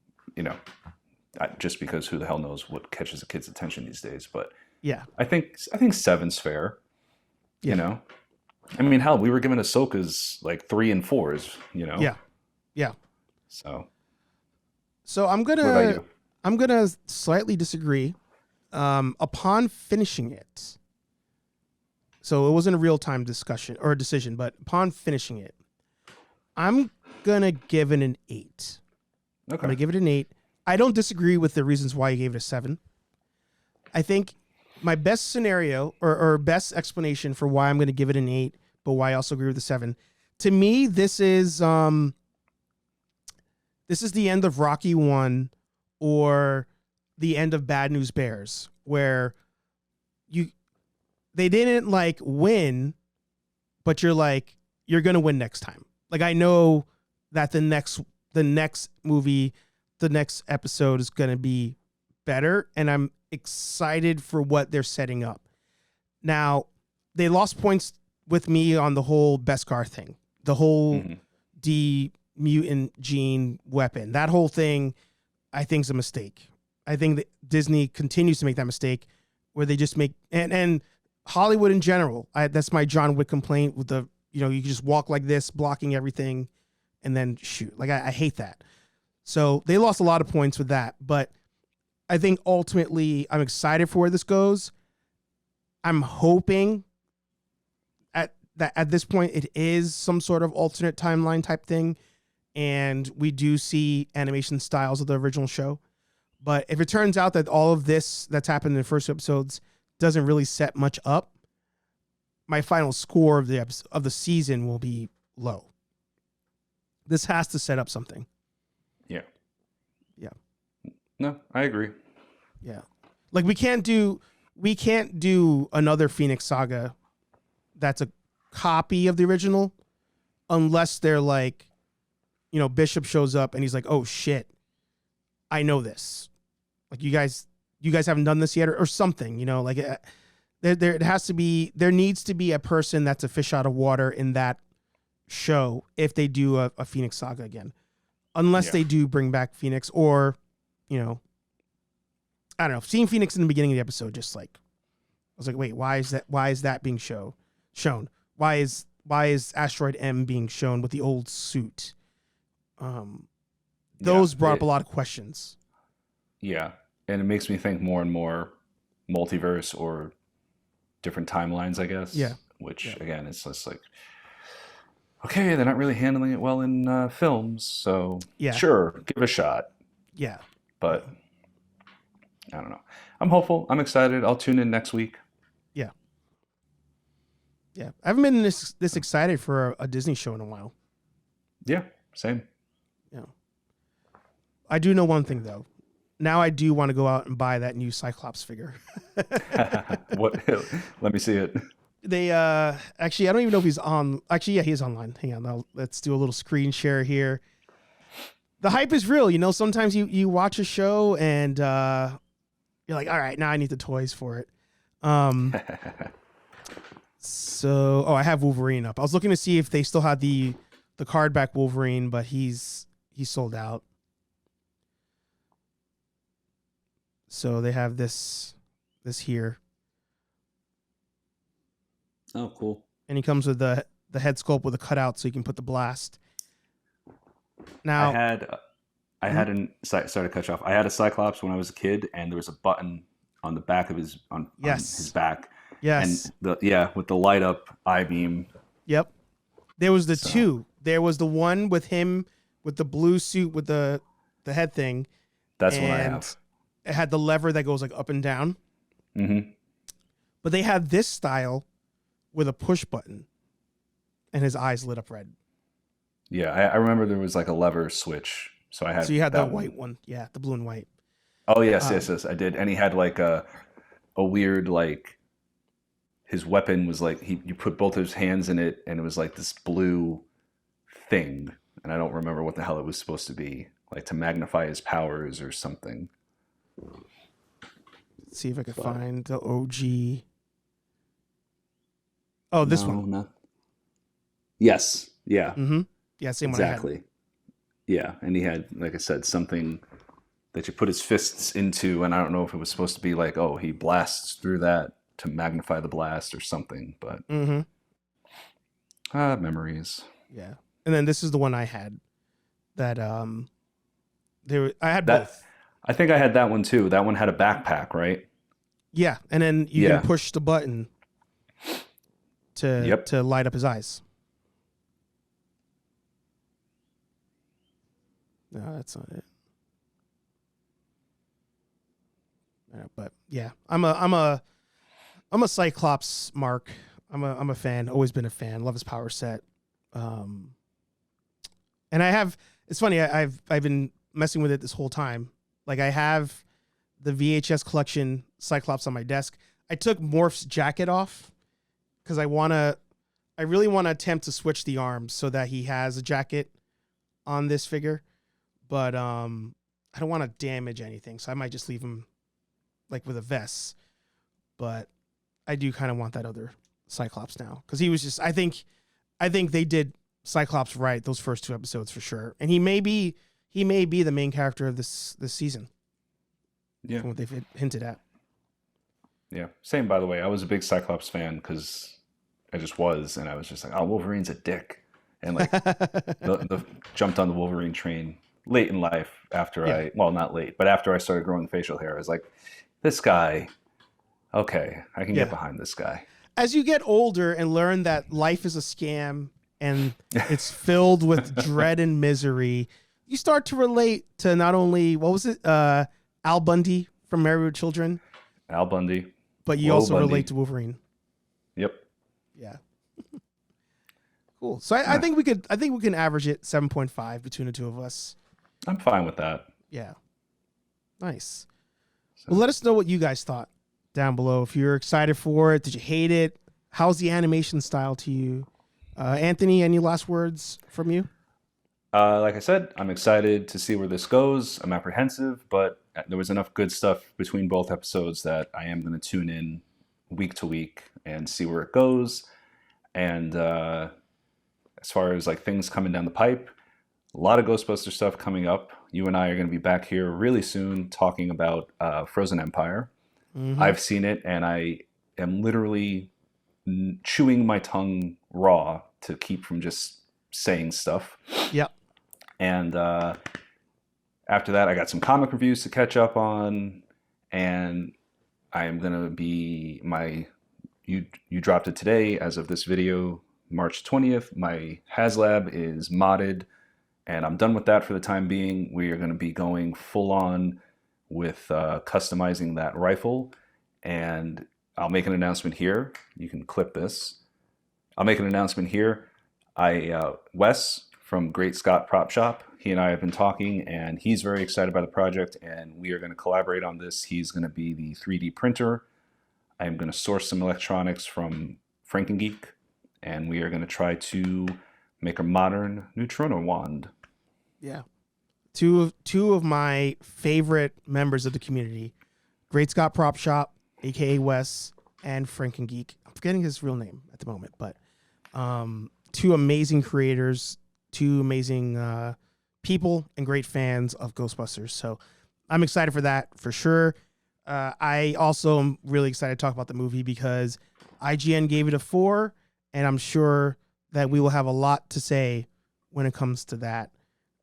just because who the hell knows what catches a kid's attention these days, but. Yeah, I think 7's fair. Yeah. I mean, hell, we were given Ahsoka's like 3 and 4s. Yeah. So I'm gonna slightly disagree. Upon finishing it, so it wasn't a real time discussion or a decision, but upon finishing it, I'm gonna give it an 8. Okay. I'm gonna give it an 8. I don't disagree with the reasons why you gave it a 7. I think my best scenario or best explanation for why I'm going to give it an 8, but why I also agree with the 7. To me, this is the end of Rocky 1 or the end of Bad News Bears, where they didn't like win, but you're gonna win next time. Like I know that the next movie, the next episode is gonna be better, and I'm excited for what they're setting up. Now, they lost points with me on the whole Beskar thing, the whole mutant gene weapon. That whole thing, I think, is a mistake. I think that Disney continues to make that mistake where they just make and Hollywood in general. That's my John Wick complaint with the you can just walk like this, blocking everything, and then shoot. Like I hate that. So they lost a lot of points with that, but I think ultimately I'm excited for where this goes. I'm hoping at this point it is some sort of alternate timeline type thing, and we do see animation styles of the original show. But if it turns out that all of this that's happened in the first episodes doesn't really set much up, my final score of the season will be low. This has to set up something. Yeah. Yeah. No, I agree. Yeah. Like we can't do another Phoenix Saga that's a copy of the original unless they're like, Bishop shows up and he's like, "Oh shit, I know this. Like you guys haven't done this yet," or something, like there needs to be a person that's a fish out of water in that show if they do a Phoenix Saga again, unless they do bring back Phoenix or, I don't know. Seeing Phoenix in the beginning of the episode, just like, I was like, wait, why is that being shown? Why is Asteroid M being shown with the old suit? Those brought up a lot of questions. Yeah. And it makes me think more and more multiverse or different timelines, I guess. Yeah. Which again, it's just like, okay, they're not really handling it well in films, so sure, give it a shot. Yeah. But I don't know. I'm hopeful. I'm excited. I'll tune in next week. Yeah. Yeah. I haven't been this excited for a Disney show in a while. Yeah, same. Yeah. I do know one thing though. Now I do want to go out and buy that new Cyclops figure. What? Let me see it. They actually, I don't even know if he's on. Actually, yeah, he is online. Hang on, let's do a little screen share here. The hype is real. Sometimes you watch a show and you're like, all right, now I need the toys for it. So, I have Wolverine up. I was looking to see if they still had the card back Wolverine, but he's sold out. So they have this here. Oh, cool. And he comes with the head sculpt with a cutout so you can put the blast. Now I had sorry to cut you off. I had a Cyclops when I was a kid, and there was a button on the back of his on his back. Yes. And with the light up eye beam. Yep. There was two. There was the one with him with the blue suit with the head thing. That's what I have. It had the lever that goes like up and down. Mm-hmm. But they had this style with a push button, and his eyes lit up red. Yeah, I remember there was like a lever switch. So I had. So you had that white one, yeah, the blue and white. Oh yes, I did, and he had like a weird like. His weapon was like you put both his hands in it, and it was like this blue thing, and I don't remember what the hell it was supposed to be, like to magnify his powers or something. Let's see if I can find the OG. Oh, this one. No. Yes. Yeah. Mm-hmm. Yeah, same one. Exactly. Yeah, and he had, like I said, something that you put his fists into, and I don't know if it was supposed to be like, oh, he blasts through that to magnify the blast or something, but memories. Yeah, and then this is the one I had. That I had both. I think I had that one too. That one had a backpack, right? Yeah, and then you can push the button to light up his eyes. No, that's not it. But yeah, I'm a Cyclops mark. I'm a fan. Always been a fan. Love his power set. And it's funny. I've been messing with it this whole time. Like I have the VHS collection Cyclops on my desk. I took Morph's jacket off because I really want to attempt to switch the arms so that he has a jacket on this figure, but I don't want to damage anything, so I might just leave him like with a vest. But I do kind of want that other Cyclops now because he was just. I think they did Cyclops right those first 2 episodes for sure, and he may be the main character of this season. Yeah, from what they've hinted at. Yeah, same. By the way, I was a big Cyclops fan because I just was, and I was just like, oh, Wolverine's a dick, and like the jumped on the Wolverine train late in life after not late, but after I started growing facial hair. I was like, this guy, okay, I can get behind this guy. As you get older and learn that life is a scam and it's filled with dread and misery, you start to relate to not only, what was it, Al Bundy from Married with Children? Al Bundy. But you also relate to Wolverine. Yep. Yeah. Cool. So I think we can average it 7.5 between the two of us. I'm fine with that. Yeah. Nice. So. Well, let us know what you guys thought down below. If you're excited for it, did you hate it? How's the animation style to you? Anthony, any last words from you? Like I said, I'm excited to see where this goes. I'm apprehensive, but there was enough good stuff between both episodes that I am going to tune in week to week and see where it goes. And as far as like things coming down the pipe, a lot of Ghostbuster stuff coming up. You and I are going to be back here really soon talking about Frozen Empire. Mm-hmm. I've seen it, and I am literally chewing my tongue raw to keep from just saying stuff. Yep. And after that, I got some comic reviews to catch up on, and I am going to be you dropped it today as of this video, March 20th. My HasLab is modded, and I'm done with that for the time being. We are going to be going full on with customizing that rifle, and I'll make an announcement here. You can clip this. I'll make an announcement here. Wes from Great Scott Prop Shop, he and I have been talking, and he's very excited by the project, and we are going to collaborate on this. He's going to be the 3D printer. I am going to source some electronics from Frankengeek, and we are going to try to make a modern neutrino wand. Yeah. Two of my favorite members of the community, Great Scott Prop Shop, aka Wes, and Frankengeek. I'm forgetting his real name at the moment, but two amazing creators, two amazing people, and great fans of Ghostbusters. So I'm excited for that for sure. I also am really excited to talk about the movie because IGN gave it a 4, and I'm sure that we will have a lot to say when it comes to that.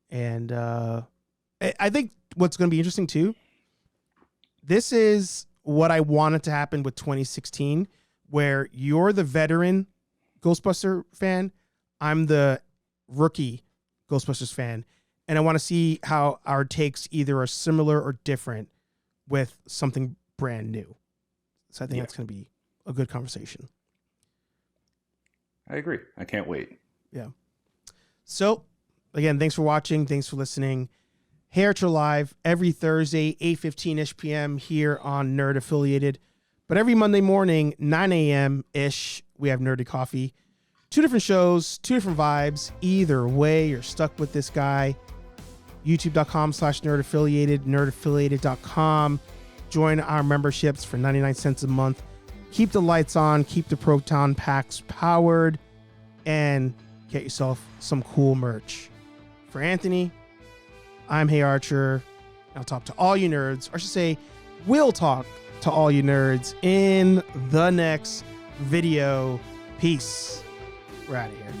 And I think what's going to be interesting too, this is what I wanted to happen with 2016, where you're the veteran Ghostbuster fan, I'm the rookie Ghostbusters fan, and I want to see how our takes either are similar or different with something brand new. So I think that's going to be a good conversation. I agree. I can't wait. Yeah. So again, thanks for watching. Thanks for listening. Hey Archer Live every Thursday, 8:15-ish p.m. here on Nerd Affiliated. But every Monday morning, 9 a.m.-ish, we have Nerdy Coffee. 2 different shows, 2 different vibes. Either way, you're stuck with this guy. YouTube.com/nerdaffiliated, nerdaffiliated.com. Join our memberships for 99 cents a month. Keep the lights on, keep the proton packs powered, and get yourself some cool merch. For Anthony, I'm Hey Archer. I'll talk to all you nerds, or I should say, we'll talk to all you nerds in the next video. Peace. We're out of here.